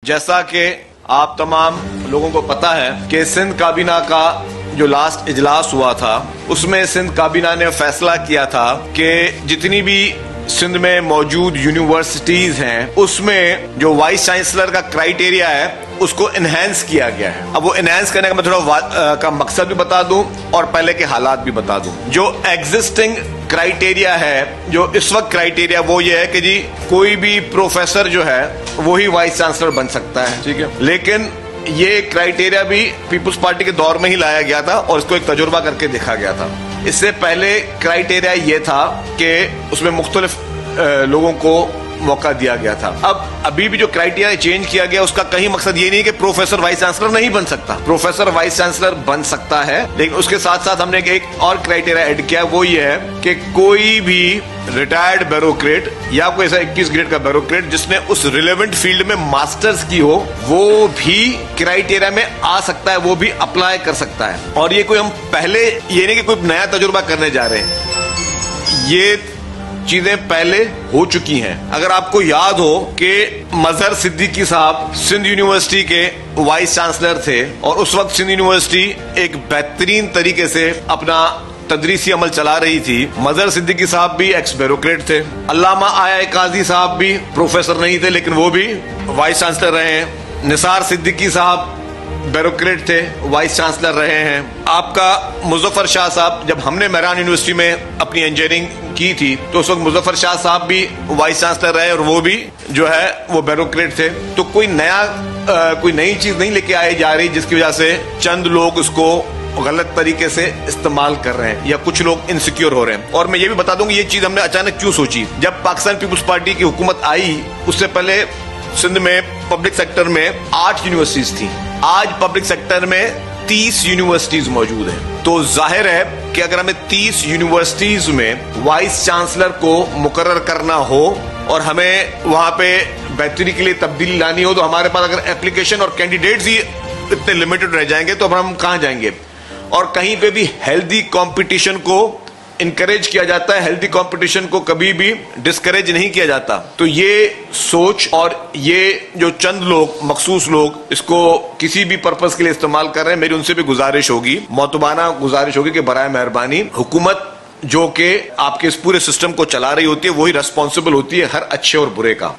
जैसा कि आप तमाम लोगों को पता है कि सिंध काबीना का जो लास्ट इजलास हुआ था उसमें सिंध काबीना ने फैसला किया था कि जितनी भी सिंध में मौजूद यूनिवर्सिटीज हैं उसमें जो वाइस चांसलर का क्राइटेरिया है उसको इनहेंस किया गया है। अब वो इनहेंस करने का मैं थोड़ा का मकसद भी बता दूं और पहले के हालात भी बता दूं। जो एग्जिस्टिंग क्राइटेरिया है, जो इस वक्त क्राइटेरिया, वो ये है कि जी कोई भी प्रोफेसर जो है वो ही वाइस चांसलर बन सकता है, ठीक है। लेकिन ये क्राइटेरिया भी पीपुल्स पार्टी के दौर में ही लाया गया था और इसको एक तजुर्बा करके देखा गया था। इससे पहले क्राइटेरिया ये था कि उसमें मुख्तलिफ लोगों को मौका दिया गया था। अब अभी भी जो क्राइटेरिया चेंज किया गया उसका कहीं मकसद ये नहीं कि प्रोफेसर वाइस चांसलर नहीं बन सकता। प्रोफेसर वाइस चांसलर बन सकता है, लेकिन उसके साथ साथ हमने एक और क्राइटेरिया ऐड किया, वो ये है कि कोई भी रिटायर्ड ब्यूरोक्रेट या कोई ऐसा 21 ग्रेड का ब्यूरोक्रेट जिसने उस रिलेवेंट फील्ड में मास्टर्स की हो वो भी क्राइटेरिया में आ सकता है, वो भी अप्लाई कर सकता है। और ये कोई हम पहले ये नहीं कि कोई नया तजुर्बा करने जा रहे हैं, ये चीजें पहले हो चुकी हैं। अगर आपको याद हो कि मजहर सिद्दीकी साहब सिंध यूनिवर्सिटी के वाइस चांसलर थे और उस वक्त सिंध यूनिवर्सिटी एक बेहतरीन तरीके से अपना तदरीसी अमल चला रही थी। मजहर सिद्दीकी साहब भी एक्स ब्यूरोक्रेट थे। अल्लामा आया काजी साहब भी प्रोफेसर नहीं थे लेकिन वो भी वाइस चांसलर रहे हैं। निसार सिद्दीकी साहब ब्यूरोक्रेट थे, वाइस चांसलर रहे हैं। आपका मुजफ्फर शाह साहब, जब हमने मेहरान यूनिवर्सिटी में अपनी इंजीनियरिंग की थी तो उस वक्त मुजफ्फर शाह साहब भी वाइस चांसलर रहे और वो भी जो है वो ब्यूरोक्रेट थे। तो कोई नई चीज नहीं लेके आई जा रही जिसकी वजह से चंद लोग उसको गलत तरीके से इस्तेमाल कर रहे हैं या कुछ लोग इनसिक्योर हो रहे हैं। और मैं ये भी बता दूंगी ये चीज हमने अचानक क्यों सोची। जब पाकिस्तान पीपुल्स पार्टी की हुकूमत आई उससे पहले सिंध में पब्लिक सेक्टर में 8 यूनिवर्सिटीज थी। आज पब्लिक सेक्टर में 30 यूनिवर्सिटीज मौजूद हैं। तो जाहिर है कि अगर हमें 30 यूनिवर्सिटीज में वाइस चांसलर को मुकर्रर करना हो और हमें वहां पे बेहतरी के लिए तब्दीली लानी हो तो हमारे पास अगर एप्लीकेशन और कैंडिडेट्स ही इतने लिमिटेड रह जाएंगे तो हम कहां जाएंगे। और कहीं पे भी हेल्दी कंपटीशन को इनकरेज किया जाता है, हेल्दी कंपटीशन को कभी भी डिस्करेज नहीं किया जाता। तो ये सोच और ये जो चंद लोग, मखसूस लोग इसको किसी भी पर्पस के लिए इस्तेमाल कर रहे हैं, मेरी उनसे भी गुजारिश होगी, मौतबाना गुजारिश होगी कि बराए मेहरबानी हुकूमत जो कि आपके इस पूरे सिस्टम को चला रही होती है वही रिस्पॉन्सिबल होती है हर अच्छे और बुरे का।